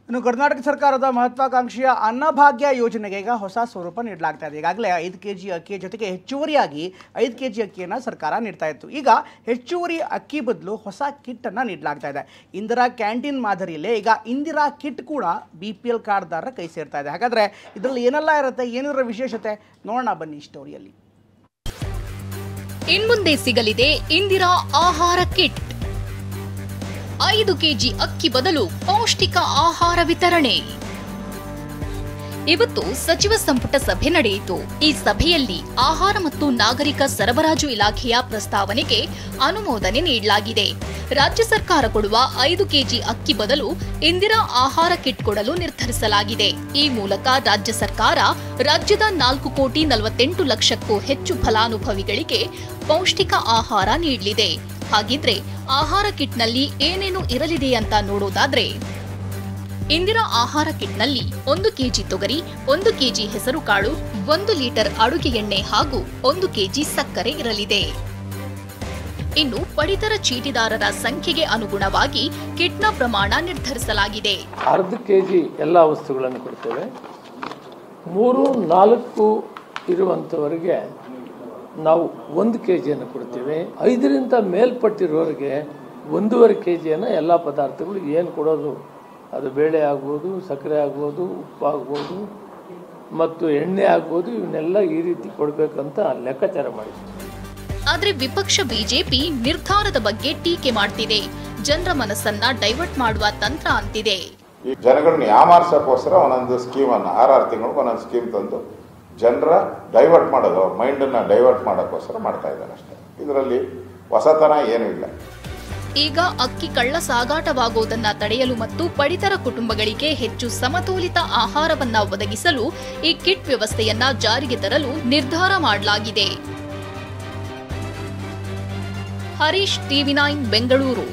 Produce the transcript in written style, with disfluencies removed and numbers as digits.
ಇನ್ನು ಕರ್ನಾಟಕ ಸರ್ಕಾರದ ಮಹತ್ವಾಕಾಂಕ್ಷೆಯ ಅನ್ನಭಾಗ್ಯ ಯೋಜನೆಗೆ ಈಗ ಹೊಸ ಸ್ವರೂಪ ನೀಡಲಾಗ್ತಾ ಇದೆ. ಈಗಾಗಲೇ 5 ಕೆಜಿ ಅಕ್ಕಿ ಜೊತೆಗೆ ಹೆಚ್ಚುವರಿಯಾಗಿ 5 ಕೆಜಿ ಅಕ್ಕಿಯನ್ನು ಸರ್ಕಾರ ನೀಡ್ತಾ ಇತ್ತು. ಈಗ ಹೆಚ್ಚುವರಿ ಅಕ್ಕಿ ಬದಲು ಹೊಸ ಕಿಟ್ ಅನ್ನು ನೀಡಲಾಗ್ತಾ ಇದೆ. ಇಂದಿರಾ ಕ್ಯಾಂಟೀನ್ ಮಾದರಿಯಲ್ಲೇ ಈಗ ಇಂದಿರಾ ಕಿಟ್ ಕೂಡ BPL ಕಾರ್ಡ್ದಾರರ ಕೈ ಸೇರ್ತಾ ಇದೆ. ಹಾಗಾದ್ರೆ ಇದರಲ್ಲಿ ಏನೆಲ್ಲ ಇರುತ್ತೆ, ಏನಿರೋ ವಿಶೇಷತೆ ನೋಡೋಣ ಬನ್ನಿ ಸ್ಟೋರಿಯಲ್ಲಿ. ಇನ್ಮುಂದೆ ಸಿಗಲಿದೆ ಇಂದಿರಾ ಆಹಾರ ಕಿಟ್. 5 ಕೆಜಿ ಅಕ್ಕಿ ಬದಲು ಪೌಷ್ಟಿಕ ಆಹಾರ ವಿತರಣೆ. ಇವತ್ತು ಸಚಿವ ಸಂಪುಟ ಸಭೆ ನಡೆಯಿತು. ಈ ಸಭೆಯಲ್ಲಿ ಆಹಾರ ಮತ್ತು ನಾಗರಿಕ ಸರಬರಾಜು ಇಲಾಖೆಯ ಪ್ರಸ್ತಾವನೆಗೆ ಅನುಮೋದನೆ ನೀಡಲಾಗಿದೆ. ರಾಜ್ಯ ಸರ್ಕಾರ ಕೊಡುವ 5 ಕೆಜಿ ಅಕ್ಕಿ ಬದಲು ಇಂದಿರಾ ಆಹಾರ ಕಿಟ್ ಕೊಡಲು ನಿರ್ಧರಿಸಲಾಗಿದೆ. ಈ ಮೂಲಕ ರಾಜ್ಯ ಸರ್ಕಾರ ರಾಜ್ಯದ 4,48,00,000ಕ್ಕೂ ಹೆಚ್ಚು ಫಲಾನುಭವಿಗಳಿಗೆ ಪೌಷ್ಟಿಕ ಆಹಾರ ನೀಡಲಿದೆ. ಹಾಗಿದ್ರೆ ಆಹಾರ ಕಿಟ್ನಲ್ಲಿ ಏನೇನು ಇರಲಿದೆ ಅಂತ ನೋಡೋದಾದ್ರೆ, ಇಂದಿರಾ ಆಹಾರ ಕಿಟ್ನಲ್ಲಿ 1 ಕೆಜಿ ತೊಗರಿ, 1 ಕೆಜಿ ಹೆಸರುಕಾಳು, 1 ಲೀಟರ್ ಅಡುಗೆ ಎಣ್ಣೆ ಹಾಗೂ 1 ಕೆಜಿ ಸಕ್ಕರೆ ಇರಲಿದೆ. ಇನ್ನು ಪಡಿತರ ಚೀಟಿದಾರರ ಸಂಖ್ಯೆಗೆ ಅನುಗುಣವಾಗಿ ಕಿಟ್ನ ಪ್ರಮಾಣ ನಿರ್ಧರಿಸಲಾಗಿದೆ. ಅರ್ಧ ಕೆಜಿ ಎಲ್ಲ ವಸ್ತುಗಳನ್ನು ಕೊಡ್ತೇವೆ. 3-4 ಇರುವಂತವರಿಗೆ ನಾವು 1 ಕೆಜಿಯನ್ನು ಕೊಡ್ತೇವೆ. 5ರಿಂದ ಮೇಲ್ಪಟ್ಟಿರೋರಿಗೆ 1.5 ಕೆಜಿಯನ್ನು ಎಲ್ಲ ಪದಾರ್ಥಗಳು ಏನು ಕೊಡೋದು, ಅದು ಬೇಳೆ ಆಗ್ಬೋದು, ಸಕ್ಕರೆ ಆಗ್ಬೋದು, ಉಪ್ಪು ಆಗ್ಬೋದು ಮತ್ತು ಎಣ್ಣೆ ಆಗ್ಬೋದು, ಇವನ್ನೆಲ್ಲ ಈ ರೀತಿ ಕೊಡಬೇಕಂತ ಲೆಕ್ಕಾಚಾರ ಮಾಡಿದ್ವಿ. ಆದ್ರೆ ವಿಪಕ್ಷ ಬಿಜೆಪಿ ನಿರ್ಧಾರದ ಬಗ್ಗೆ ಟೀಕೆ ಮಾಡ್ತಿದೆ. ಜನರ ಮನಸ್ಸನ್ನ ಡೈವರ್ಟ್ ಮಾಡುವ ತಂತ್ರ ಅಂತಿದೆ. ಈ ಜನಗಳನ್ನ ಯಾಮಾರ್ಸಕ್ಕೋಸ್ಕರ ಒಂದೊಂದು ಸ್ಕೀಮ್ ಅನ್ನು 6 ತಿಂಗಳು ಒಂದೊಂದು ಸ್ಕೀಮ್ ತಂದು ಜನರ ಡೈವರ್ಟ್ ಮಾಡೋದು, ಮೈಂಡನ್ನು ಡೈವರ್ಟ್ ಮಾಡೋಕ್ಕೋಸ್ಕರ ಮಾಡ್ತಾ ಇದ್ದಾರೆ ಅಷ್ಟೇ. ಇದರಲ್ಲಿ ಹೊಸತನ ಏನೂ ಇಲ್ಲ. ಈಗ ಅಕ್ಕಿ ಕಳ್ಳ ಸಾಗಾಟವಾಗುವುದನ್ನ ತಡೆಯಲು ಮತ್ತು ಪಡಿತರ ಕುಟುಂಬಗಳಿಗೆ ಹೆಚ್ಚು ಸಮತೋಲಿತ ಆಹಾರವನ್ನ ಒದಗಿಸಲು ಈ ಕಿಟ್ ವ್ಯವಸ್ಥೆಯನ್ನ ಜಾರಿಗೆ ತರಲು ನಿರ್ಧಾರ ಮಾಡಲಾಗಿದೆ. ಹರೀಶ್, TV9 ಬೆಂಗಳೂರು.